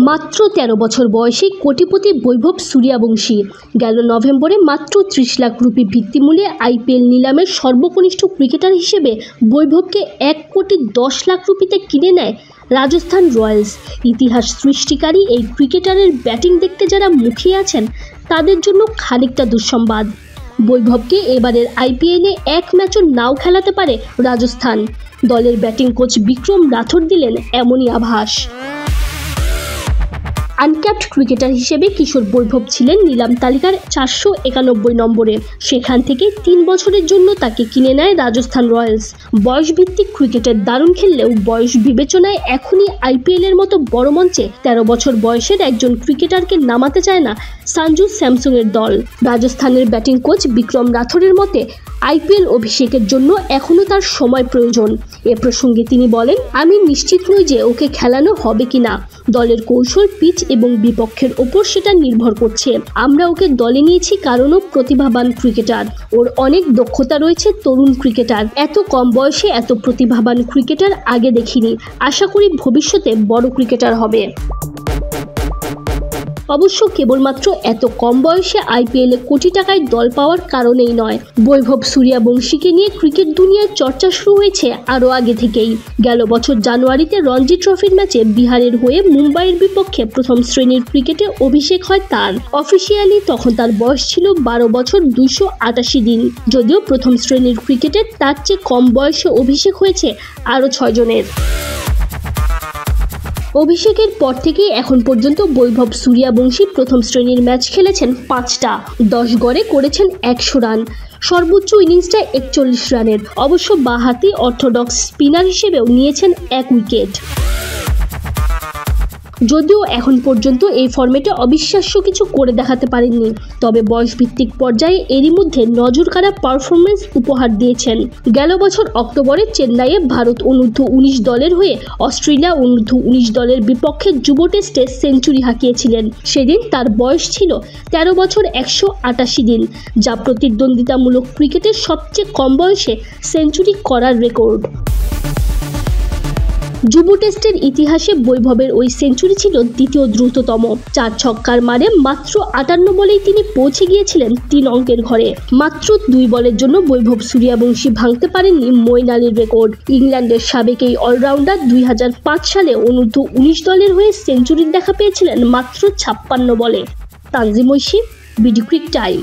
মাত্র ১৩ বছর বয়সে কোটিপতি বৈভব সূর্যবংশী গেল নভেম্বরে মাত্র ৩০ লাখ রুপি ভিত্তিমূল্যে আইপিএল নিলামের সর্বকনিষ্ঠ ক্রিকেটার হিসেবে বৈভবকে ১,১০ লাখ রুপিতে কিনে নেয় রাজস্থান রয়্যালস। ইতিহাস সৃষ্টিকারী এই ক্রিকেটারের ব্যাটিং দেখতে যারা মুখিয়ে আছেন তাদের জন্য খানিকটা দুঃসংবাদ। বৈভবকে এবারের আইপিএলে এক ম্যাচও নাও খেলাতে পারে রাজস্থান। দলের ব্যাটিং কোচ বিক্রম রাথোর দিলেন এমনই আভাস। আনক্যাপড ক্রিকেটার হিসেবে কিশোর বৈভব ছিলেন নিলাম তালিকার ৪৯১ নম্বরে। সেখান থেকে ৩ বছরের জন্য তাকে কিনে নেয় রাজস্থান রয়্যালস। বয়সভিত্তিক ক্রিকেটের দারুণ খেললেও বয়স বিবেচনায় এখনই আইপিএলের মতো বড় মঞ্চে ১৩ বছর বয়সের একজন ক্রিকেটারকে নামাতে চায় না সঞ্জু স্যামসংয়ের দল। রাজস্থানের ব্যাটিং কোচ বিক্রম রাথোরের মতে আইপিএল অভিষেকের জন্য এখনও তার সময় প্রয়োজন। এ প্রসঙ্গে তিনি বলেন, আমি নিশ্চিত নই যে ওকে খেলানো হবে কিনা। দলের কৌশল, পিচ এবং বিপক্ষের ওপর সেটা নির্ভর করছে। আমরা ওকে দলে নিয়েছি কারণ ও প্রতিভাবান ক্রিকেটার। ওর অনেক দক্ষতা রয়েছে। তরুণ ক্রিকেটার, এত কম বয়সে এত প্রতিভাবান ক্রিকেটার আগে দেখিনি। আশা করি ভবিষ্যতে বড় ক্রিকেটার হবে। অবশ্য কেবলমাত্র এত কম বয়সে আইপিএলে কোটি টাকায় দল পাওয়ার কারণেই নয়। বৈভব সূর্যবংশীকে নিয়ে ক্রিকেট দুনিয়ায় চর্চা শুরু হয়েছে আরও আগে থেকেই। গেল বছর জানুয়ারিতে রঞ্জি ট্রফির ম্যাচে বিহারের হয়ে মুম্বাইয়ের বিপক্ষে প্রথম শ্রেণীর ক্রিকেটে অভিষেক হয় তার। অফিসিয়ালি তখন তার বয়স ছিল ১২ বছর ২৮৮ দিন। যদিও প্রথম শ্রেণীর ক্রিকেটে তার চেয়ে কম বয়সে অভিষেক হয়েছে আরও ৬ জনের। অভিষেকের পর থেকে এখন পর্যন্ত বৈভব সূর্যবংশী প্রথম শ্রেণীর ম্যাচ খেলেছেন ৫টা, ১০ গড়ে করেছেন ১০০ রান। সর্বোচ্চ ইনিংসটা ৪১ রানের। অবশ্য বাঁহাতি অর্থোডক্স স্পিনার হিসেবেও নিয়েছেন ১ উইকেট। যদিও এখন পর্যন্ত এই ফর্মেটে অবিশ্বাস্য কিছু করে দেখাতে পারেননি, তবে বয়সভিত্তিক পর্যায়ে এরই মধ্যে নজরকাড়া পারফরমেন্স উপহার দিয়েছেন। গেল বছর অক্টোবরে চেন্নাইয়ে ভারত অনূর্ধ্ব-১৯ দলের হয়ে অস্ট্রেলিয়া অনূর্ধ্ব-১৯ দলের বিপক্ষে যুব টেস্টে সেঞ্চুরি হাঁকিয়েছিলেন। সেদিন তার বয়স ছিল ১৩ বছর ১৮৮ দিন, যা প্রতিদ্বন্দ্বিতামূলক ক্রিকেটের সবচেয়ে কম বয়সে সেঞ্চুরি করার রেকর্ড। যুব টেস্টের ইতিহাসে বৈভবের ওই সেঞ্চুরি ছিল দ্বিতীয় দ্রুততম। ৪ ছক্কার মারে মাত্র ৫৮ বলেই তিনি পৌঁছে গিয়েছিলেন ৩ অঙ্কের ঘরে। মাত্র ২ বলের জন্য বৈভব সূর্যবংশী ভাঙতে পারেননি মঈন আলীর রেকর্ড। ইংল্যান্ডের সাবেক এই অলরাউন্ডার ২০০৫ সালে অনূর্ধ্ব-১৯ দলের হয়ে সেঞ্চুরির দেখা পেয়েছিলেন মাত্র ৫৬ বলে। Tanzim Oishi, BD cric time.